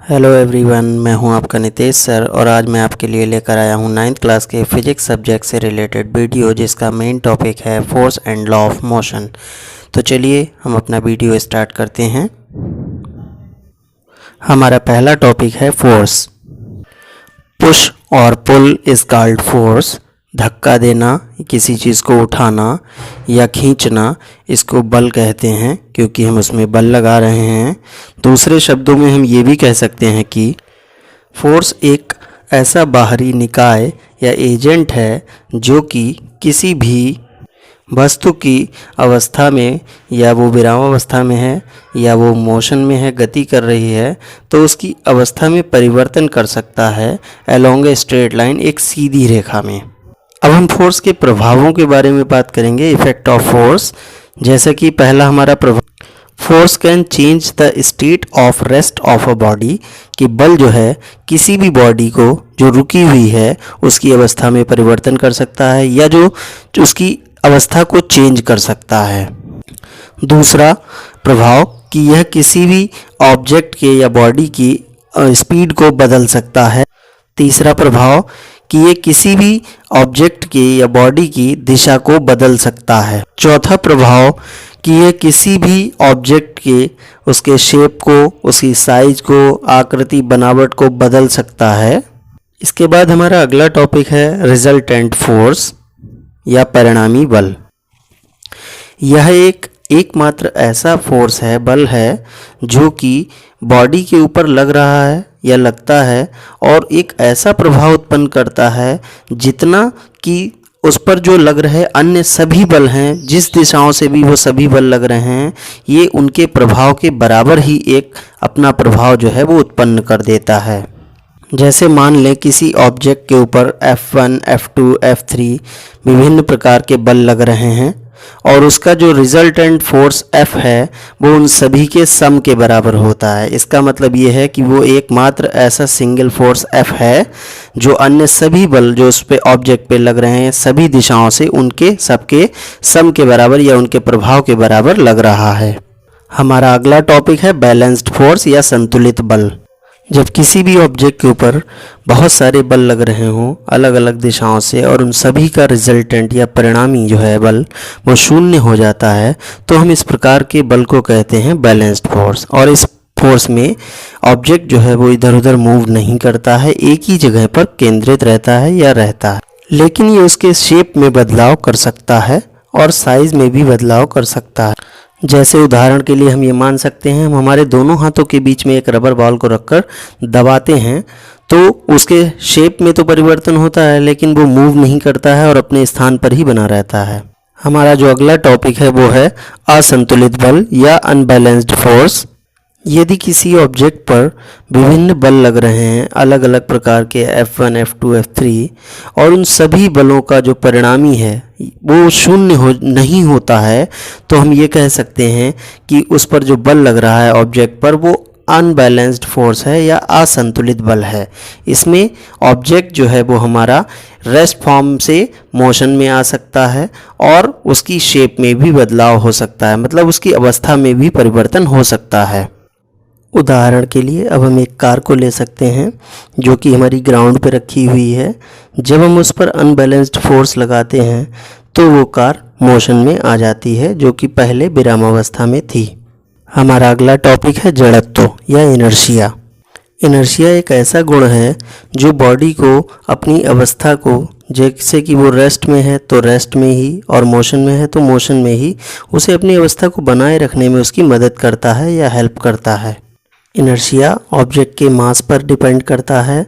Hello everyone, मैं हूं आपका नितेश सर और आज मैं आपके लिए लेकर आया हूं 9th क्लास के फिजिक्स सब्जेक्ट से रिलेटेड वीडियो जिसका मेन टॉपिक है force and law of motion. तो चलिए हम अपना वीडियो स्टार्ट करते हैं। हमारा पहला टॉपिक है फोर्स। पुश और पुल इज कॉल्ड फोर्स। धक्का देना, किसी चीज़ को उठाना या खींचना, इसको बल कहते हैं क्योंकि हम उसमें बल लगा रहे हैं। दूसरे शब्दों में हम ये भी कह सकते हैं कि फोर्स एक ऐसा बाहरी निकाय या एजेंट है जो कि किसी भी वस्तु की अवस्था में, या वो विरामावस्था में है या वो मोशन में है, गति कर रही है, तो उसकी अवस्था में परिवर्तन कर सकता है अलोंग ए स्ट्रेट लाइन, एक सीधी रेखा में। अब हम फोर्स के प्रभावों के बारे में बात करेंगे, इफेक्ट ऑफ फोर्स। जैसे कि पहला हमारा प्रभाव, force can change the state of rest of a body, कि बल जो है किसी भी बॉडी को जो रुकी हुई है उसकी अवस्था में परिवर्तन कर सकता है या जो उसकी अवस्था को चेंज कर सकता है। दूसरा प्रभाव कि यह किसी भी ऑब्जेक्ट के या बॉडी की स्पीड को बदल सकता है। तीसरा प्रभाव कि ये किसी भी ऑब्जेक्ट के या बॉडी की दिशा को बदल सकता है। चौथा प्रभाव कि ये किसी भी ऑब्जेक्ट के उसके शेप को, उसकी साइज को, आकृति बनावट को बदल सकता है। इसके बाद हमारा अगला टॉपिक है रिजल्टेंट फोर्स या परिणामी बल। यह एकमात्र ऐसा फोर्स है, बल है, जो कि बॉडी के ऊपर लग रहा है या लगता है और एक ऐसा प्रभाव उत्पन्न करता है जितना कि उस पर जो लग रहे अन्य सभी बल हैं, जिस दिशाओं से भी वो सभी बल लग रहे हैं, ये उनके प्रभाव के बराबर ही एक अपना प्रभाव जो है वो उत्पन्न कर देता है। जैसे मान लें किसी ऑब्जेक्ट के ऊपर F1, F2, F3 विभिन्न प्रकार के बल लग रहे हैं और उसका जो रिजल्टेंट फोर्स F है वो उन सभी के सम के बराबर होता है। इसका मतलब ये है कि वो एकमात्र ऐसा सिंगल फोर्स F है जो अन्य सभी बल जो उस पे ऑब्जेक्ट पे लग रहे हैं सभी दिशाओं से उनके सबके सम के बराबर या उनके प्रभाव के बराबर लग रहा है। हमारा अगला टॉपिक है बैलेंस्ड फोर्स या संतुलित बल। जब किसी भी ऑब्जेक्ट के ऊपर बहुत सारे बल लग रहे हों अलग अलग दिशाओं से और उन सभी का रिजल्टेंट या परिणामी जो है बल वो शून्य हो जाता है, तो हम इस प्रकार के बल को कहते हैं बैलेंस्ड फोर्स। और इस फोर्स में ऑब्जेक्ट जो है वो इधर उधर मूव नहीं करता है, एक ही जगह पर केंद्रित रहता है या रहता है, लेकिन ये उसके शेप में बदलाव कर सकता है और साइज में भी बदलाव कर सकता है। जैसे उदाहरण के लिए हम ये मान सकते हैं, हम हमारे दोनों हाथों के बीच में एक रबर बॉल को रखकर दबाते हैं तो उसके शेप में तो परिवर्तन होता है लेकिन वो मूव नहीं करता है और अपने स्थान पर ही बना रहता है। हमारा जो अगला टॉपिक है वो है असंतुलित बल या अनबैलेंस्ड फोर्स। यदि किसी ऑब्जेक्ट पर विभिन्न बल लग रहे हैं अलग अलग प्रकार के F1, F2, F3 और उन सभी बलों का जो परिणामी है वो शून्य नहीं होता है, तो हम ये कह सकते हैं कि उस पर जो बल लग रहा है ऑब्जेक्ट पर वो अनबैलेंस्ड फोर्स है या असंतुलित बल है। इसमें ऑब्जेक्ट जो है वो हमारा रेस्ट फॉर्म से मोशन में आ सकता है और उसकी शेप में भी बदलाव हो सकता है, मतलब उसकी अवस्था में भी परिवर्तन हो सकता है। उदाहरण के लिए अब हम एक कार को ले सकते हैं जो कि हमारी ग्राउंड पे रखी हुई है। जब हम उस पर अनबैलेंस्ड फोर्स लगाते हैं तो वो कार मोशन में आ जाती है जो कि पहले विरामावस्था में थी। हमारा अगला टॉपिक है जड़त्व या इनर्शिया। इनर्शिया एक ऐसा गुण है जो बॉडी को अपनी अवस्था को, जैसे कि वो रेस्ट में है तो रेस्ट में ही और मोशन में है तो मोशन में ही, उसे अपनी अवस्था को बनाए रखने में उसकी मदद करता है या हेल्प करता है। इनर्शिया ऑब्जेक्ट के मास पर डिपेंड करता है।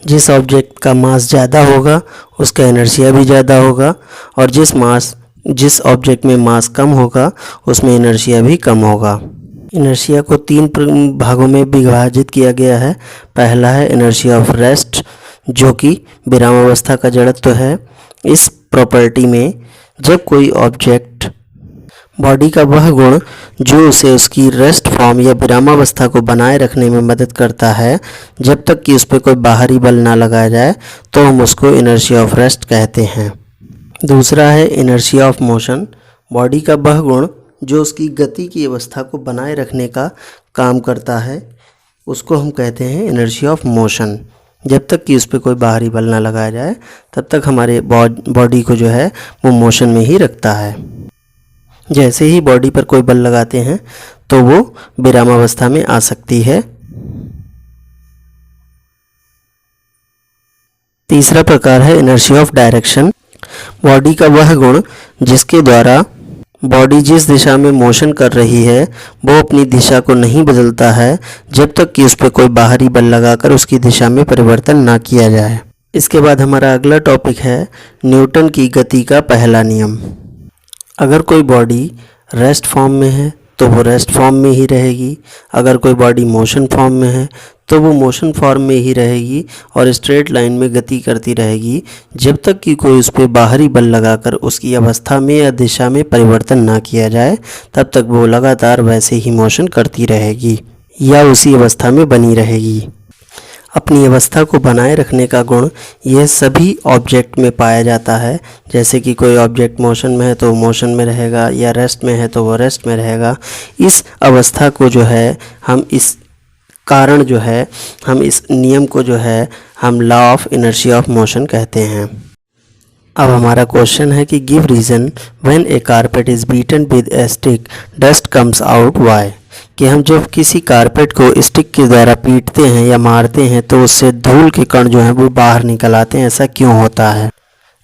जिस ऑब्जेक्ट का मास ज़्यादा होगा उसका इनर्शिया भी ज़्यादा होगा और जिस ऑब्जेक्ट में मास कम होगा उसमें इनर्शिया भी कम होगा। इनर्शिया को 3 भागों में विभाजित किया गया है। पहला है इनर्शिया ऑफ रेस्ट जो कि विरामावस्था का जड़त्व है। इस प्रॉपर्टी में जब कोई ऑब्जेक्ट बॉडी का वह गुण जो उसे उसकी रेस्ट फॉर्म या विरामावस्था को बनाए रखने में मदद करता है, जब तक कि उस पर कोई बाहरी बल ना लगाया जाए, तो हम उसको इनर्शिया ऑफ रेस्ट कहते हैं। दूसरा है इनर्शिया ऑफ मोशन, बॉडी का वह गुण जो उसकी गति की अवस्था को बनाए रखने का काम करता है। उसको हम कहते हैं इनर्शी ऑफ मोशन। जब तक कि उस पर कोई बाहरी बल ना लगाया जाए तब तक हमारे बॉडी को जो है वो मोशन में ही रखता है। जैसे ही बॉडी पर कोई बल लगाते हैं तो वो विरामावस्था में आ सकती है। तीसरा प्रकार है इनर्शी ऑफ डायरेक्शन। बॉडी का वह गुण जिसके द्वारा बॉडी जिस दिशा में मोशन कर रही है वो अपनी दिशा को नहीं बदलता है जब तक कि उस पर कोई बाहरी बल लगाकर उसकी दिशा में परिवर्तन ना किया जाए। इसके बाद हमारा अगला टॉपिक है न्यूटन की गति का पहला नियम। अगर कोई बॉडी रेस्ट फॉर्म में है तो वो रेस्ट फॉर्म में ही रहेगी, अगर कोई बॉडी मोशन फॉर्म में है तो वो मोशन फॉर्म में ही रहेगी और स्ट्रेट लाइन में गति करती रहेगी जब तक कि कोई उस पर बाहरी बल लगाकर उसकी अवस्था में या दिशा में परिवर्तन ना किया जाए, तब तक वो लगातार वैसे ही मोशन करती रहेगी या उसी अवस्था में बनी रहेगी। अपनी अवस्था को बनाए रखने का गुण यह सभी ऑब्जेक्ट में पाया जाता है। जैसे कि कोई ऑब्जेक्ट मोशन में है तो मोशन में रहेगा या रेस्ट में है तो वो रेस्ट में रहेगा। इस अवस्था को जो है हम इस नियम को जो है हम law of inertia of motion कहते हैं। अब हमारा क्वेश्चन है कि give reason when A carpet is beaten with A stick dust comes out why. कि हम जब किसी कारपेट को स्टिक के द्वारा पीटते हैं या मारते हैं तो उससे धूल के कण जो हैं वो बाहर निकल आते हैं, ऐसा क्यों होता है।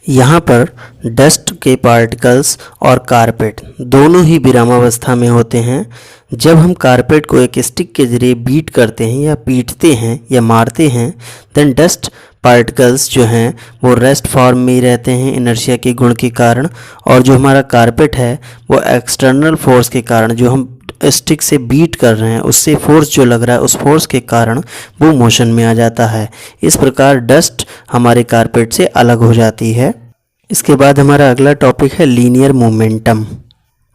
यहाँ पर डस्ट के पार्टिकल्स और कारपेट दोनों ही विरामावस्था में होते हैं। जब हम कारपेट को एक स्टिक के जरिए बीट करते हैं या पीटते हैं या मारते हैं देन डस्ट पार्टिकल्स जो हैं वो रेस्ट फॉर्म में ही रहते हैं इनर्शिया के गुण के कारण, और जो हमारा कारपेट है वो एक्सटर्नल फोर्स के कारण जो हम स्टिक से बीट कर रहे हैं उससे फोर्स जो लग रहा है उस फोर्स के कारण वो मोशन में आ जाता है। इस प्रकार डस्ट हमारे कारपेट से अलग हो जाती है। इसके बाद हमारा अगला टॉपिक है लीनियर मोमेंटम।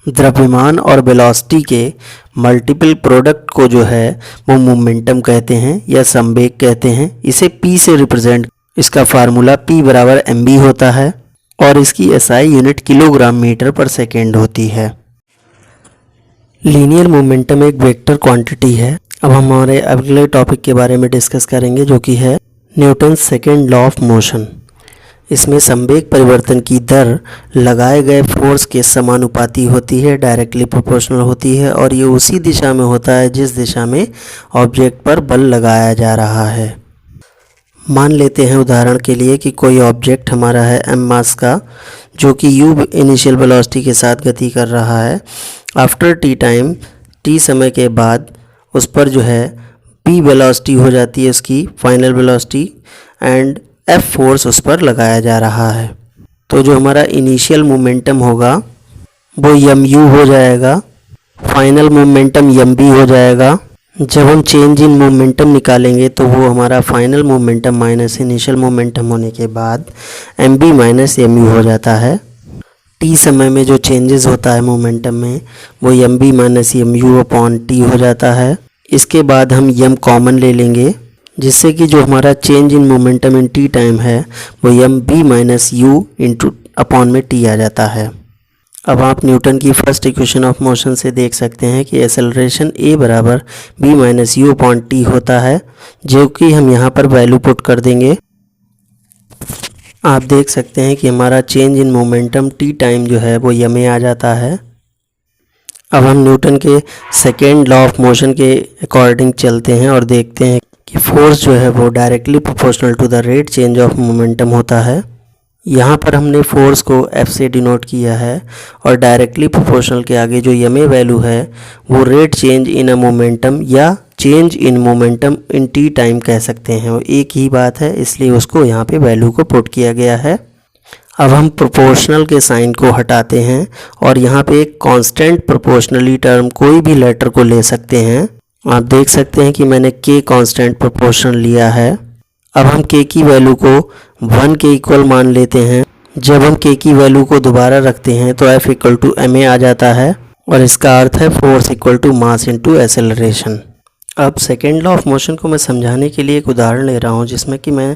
द्रव्यमान और वेलोसिटी के मल्टीपल प्रोडक्ट को जो है वो मोमेंटम कहते हैं या संवेग कहते हैं। इसे P से रिप्रेजेंट, इसका फार्मूला P बराबर mb होता है और इसकी SI यूनिट किलोग्राम मीटर पर सेकेंड होती है। लीनियर मोमेंटम एक वेक्टर क्वांटिटी है। अब हम हमारे अगले टॉपिक के बारे में डिस्कस करेंगे जो कि है Newton second law of motion. इसमें संवेग परिवर्तन की दर लगाए गए फोर्स के समानुपाती होती है, डायरेक्टली प्रोपोर्शनल होती है और ये उसी दिशा में होता है जिस दिशा में ऑब्जेक्ट पर बल लगाया जा रहा है। मान लेते हैं उदाहरण के लिए कि कोई ऑब्जेक्ट हमारा है m मास का जो कि u इनिशियल वेलोसिटी के साथ गति कर रहा है। आफ्टर t टाइम, t समय के बाद उस पर जो है p वेलोसिटी हो जाती है उसकी final velocity and f force उस पर लगाया जा रहा है। तो जो हमारा इनिशियल मोमेंटम होगा वो mu हो जाएगा, फाइनल मोमेंटम mb हो जाएगा। जब हम चेंज इन मोमेंटम निकालेंगे तो वो हमारा final momentum minus initial momentum होने के बाद mb माइनस mu हो जाता है। t समय में जो चेंजेस होता है मोमेंटम में वो mb minus mu upon t हो जाता है। इसके बाद हम m कॉमन ले लेंगे जिससे कि जो हमारा change in momentum in t time है वो mb minus u into upon में t आ जाता है। अब आप न्यूटन की फर्स्ट इक्वेशन ऑफ मोशन से देख सकते हैं कि एक्सेलरेशन a बराबर b minus u upon T होता है, जो कि हम यहाँ पर वैल्यू पुट कर देंगे। आप देख सकते हैं कि हमारा change in momentum t time जो है वो m आ जाता है। अब हम न्यूटन के सेकेंड लॉ ऑफ मोशन के अकॉर्डिंग चलते हैं और देखते हैं कि फोर्स जो है वो directly proportional to the rate change of momentum होता है। यहाँ पर हमने फोर्स को F से डिनोट किया है और डायरेक्टली प्रोपोर्शनल के आगे जो ma वैल्यू है वो rate change in a momentum या change in momentum in t time कह सकते हैं। वो एक ही बात है, इसलिए उसको यहाँ पे वैल्यू को पुट किया गया है। अब हम प्रोपोर्शनल के साइन को हटाते हैं और यहाँ पे एक कांस्टेंट प्रोपोर्शनली टर्म कोई भी लेटर को ले सकते हैं। आप देख सकते हैं कि मैंने k कांस्टेंट प्रोपोर्शनल लिया है। अब हम k की वैल्यू को 1 के इक्वल मान लेते हैं। जब हम k की वैल्यू को दोबारा रखते हैं तो F इक्वल टू ma आ जाता है और इसका अर्थ है force equal to mass into acceleration. अब सेकेंड लॉ ऑफ मोशन को मैं समझाने के लिए एक उदाहरण ले रहा हूँ जिसमें कि मैं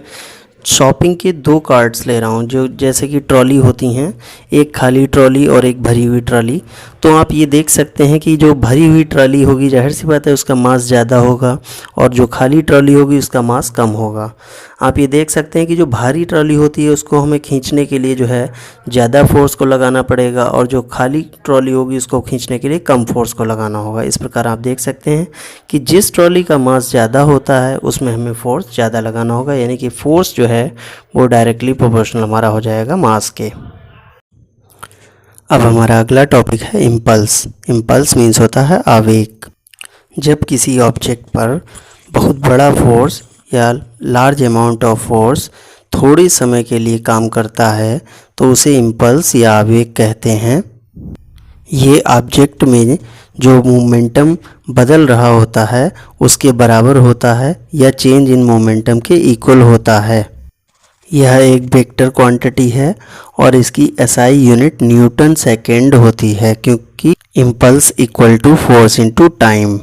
शॉपिंग के 2 कार्ट्स ले रहा हूँ जो जैसे कि ट्रॉली होती हैं, एक खाली ट्रॉली और एक भरी हुई ट्रॉली। तो आप ये देख सकते हैं कि जो भरी हुई ट्रॉली होगी जाहिर सी बात है उसका मास ज़्यादा होगा और जो खाली ट्रॉली होगी उसका मास कम होगा। आप ये देख सकते हैं कि जो भारी ट्रॉली होती है उसको हमें खींचने के लिए जो है ज़्यादा फोर्स को लगाना पड़ेगा और जो खाली ट्रॉली होगी उसको खींचने के लिए कम फोर्स को लगाना होगा। इस प्रकार आप देख सकते हैं कि जिस ट्रॉली का मास ज़्यादा होता है उसमें हमें फोर्स ज़्यादा लगाना होगा, यानी कि फोर्स जो है वो डायरेक्टली प्रोपोर्शनल हमारा हो जाएगा मास के। अब हमारा अगला टॉपिक है इम्पल्स। इम्पल्स मीन्स होता है आवेग। जब किसी ऑब्जेक्ट पर बहुत बड़ा फोर्स या लार्ज अमाउंट ऑफ फोर्स थोड़े समय के लिए काम करता है तो उसे इम्पल्स या आवेग कहते हैं। ये ऑब्जेक्ट में जो मोमेंटम बदल रहा होता है उसके बराबर होता है या चेंज इन मोमेंटम के इक्वल होता है। यह एक वेक्टर क्वांटिटी है और इसकी एसआई यूनिट न्यूटन सेकेंड होती है, क्योंकि impulse equal to force into time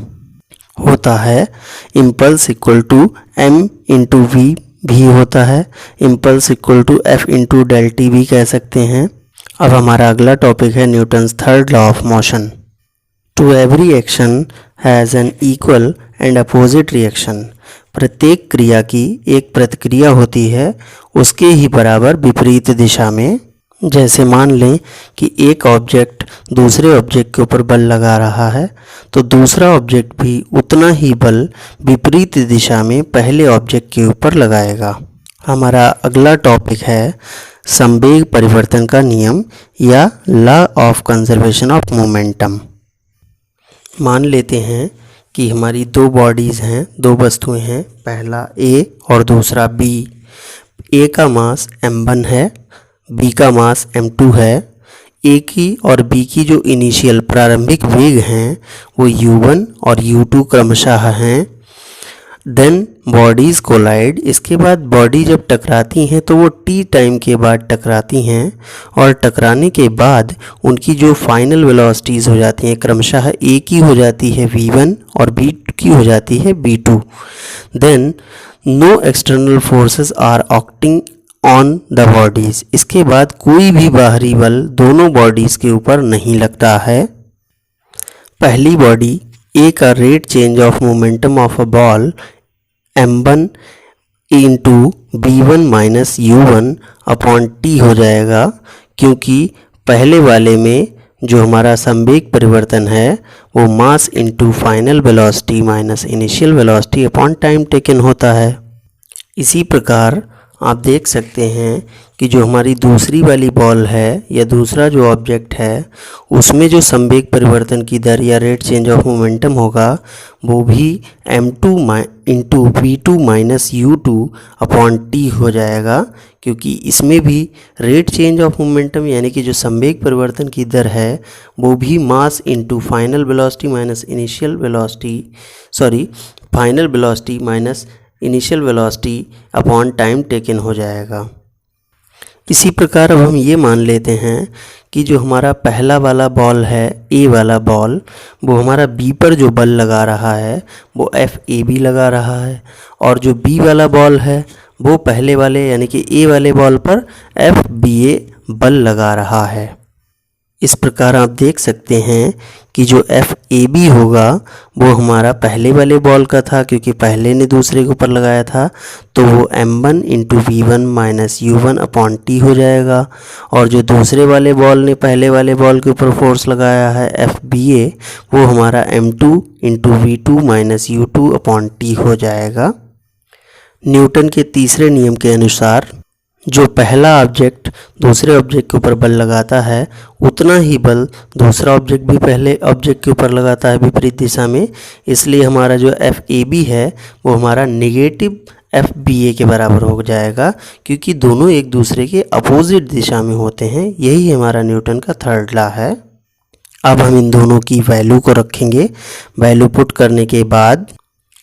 होता है। Impulse equal to m into v भी होता है। Impulse equal to F into del t भी कह सकते हैं। अब हमारा अगला टॉपिक है Newton's third law of motion. To every action has an equal and opposite reaction. प्रत्येक क्रिया की एक प्रतिक्रिया होती है उसके ही बराबर विपरीत दिशा में। जैसे मान लें कि एक ऑब्जेक्ट दूसरे ऑब्जेक्ट के ऊपर बल लगा रहा है तो दूसरा ऑब्जेक्ट भी उतना ही बल विपरीत दिशा में पहले ऑब्जेक्ट के ऊपर लगाएगा। हमारा अगला टॉपिक है संवेग परिवर्तन का नियम या law of conservation of momentum. मान लेते हैं कि हमारी दो बॉडीज़ हैं, दो वस्तुएं हैं, पहला ए और दूसरा बी। ए का मास m1 है, बी का मास m2 है। ए की और बी की जो इनिशियल प्रारंभिक वेग हैं वो u1 और u2 क्रमशः हैं। Then bodies collide. इसके बाद बॉडी जब टकराती हैं तो वो t टाइम के बाद टकराती हैं और टकराने के बाद उनकी जो फाइनल वेलोसिटीज़ हो जाती हैं क्रमशः a की हो जाती है v1 और b की हो जाती है v2। Then no external forces are acting on the bodies. इसके बाद कोई भी बाहरी बल दोनों बॉडीज़ के ऊपर नहीं लगता है। पहली बॉडी ए का rate change of momentum of a ball m1 into b1 minus u1 upon t हो जाएगा, क्योंकि पहले वाले में जो हमारा संवेग परिवर्तन है वो mass into final velocity minus initial velocity upon time taken होता है। इसी प्रकार आप देख सकते हैं कि जो हमारी दूसरी वाली बॉल है या दूसरा जो ऑब्जेक्ट है उसमें जो संवेग परिवर्तन की दर या रेट चेंज ऑफ मोमेंटम होगा वो भी m2 into v2 minus u2 upon t हो जाएगा, क्योंकि इसमें भी रेट चेंज ऑफ मोमेंटम यानी कि जो संवेग परिवर्तन की दर है वो भी mass into final velocity minus initial velocity upon time taken हो जाएगा। इसी प्रकार अब हम ये मान लेते हैं कि जो हमारा पहला वाला बॉल है ए वाला बॉल वो हमारा बी पर जो बल लगा रहा है वो एफ ए बी लगा रहा है और जो बी वाला बॉल है वो पहले वाले यानी कि ए वाले बॉल पर एफ बी ए बल लगा रहा है। इस प्रकार आप देख सकते हैं कि जो एफ ए बी होगा वो हमारा पहले वाले बॉल का था, क्योंकि पहले ने दूसरे के ऊपर लगाया था, तो वो m1 इंटू वी1 माइनस u1 अपॉन टी हो जाएगा। और जो दूसरे वाले बॉल ने पहले वाले बॉल के ऊपर फोर्स लगाया है एफ बी ए वो हमारा m2 इंटू वी2 माइनस u2 अपॉन टी हो जाएगा। न्यूटन के तीसरे नियम के अनुसार जो पहला ऑब्जेक्ट दूसरे ऑब्जेक्ट के ऊपर बल लगाता है उतना ही बल दूसरा ऑब्जेक्ट भी पहले ऑब्जेक्ट के ऊपर लगाता है विपरीत दिशा में। इसलिए हमारा जो एफ ए बी है वो हमारा नेगेटिव एफ बी ए के बराबर हो जाएगा, क्योंकि दोनों एक दूसरे के अपोजिट दिशा में होते हैं। यही हमारा न्यूटन का थर्ड लॉ है। अब हम इन दोनों की वैल्यू को रखेंगे। वैल्यू पुट करने के बाद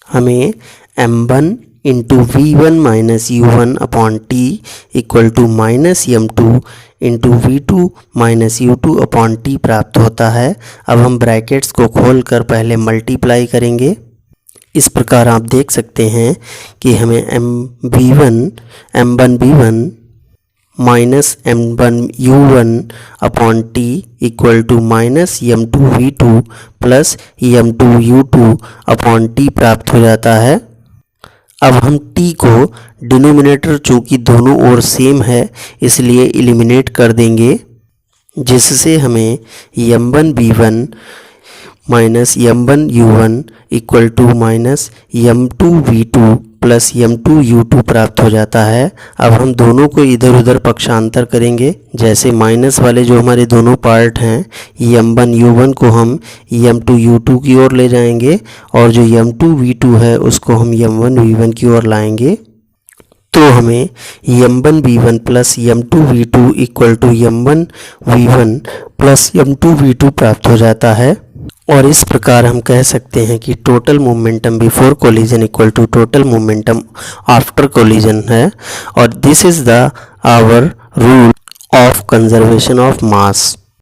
हमें m1 इंटू वी1 minus u1 upon T equal to minus m2 into वी2 माइनस u2 अपॉन टी प्राप्त होता है। अब हम ब्रैकेट्स को खोलकर पहले मल्टीप्लाई करेंगे। इस प्रकार आप देख सकते हैं कि हमें m1 v1 minus m1u1 upon T equal to minus m2v2 plus m2u2 upon T प्राप्त हो जाता है। अब हम t को डिनोमिनेटर चूँकि दोनों ओर सेम है इसलिए एलिमिनेट कर देंगे, जिससे हमें m1v1 minus m1u1 equal to minus m2v2 plus m2u2 प्राप्त हो जाता है। अब हम दोनों को इधर उधर पक्षांतर करेंगे, जैसे माइनस वाले जो हमारे दोनों पार्ट हैं m1u1 को हम m2u2 की ओर ले जाएंगे और जो m2v2 है उसको हम m1v1 की ओर लाएंगे। तो हमें m1v1 plus m2v2 equal to m1v1 plus m2v2 प्राप्त हो जाता है। और इस प्रकार हम कह सकते हैं कि total momentum before collision equal to total momentum after collision है। और this is the our rule of conservation of mass.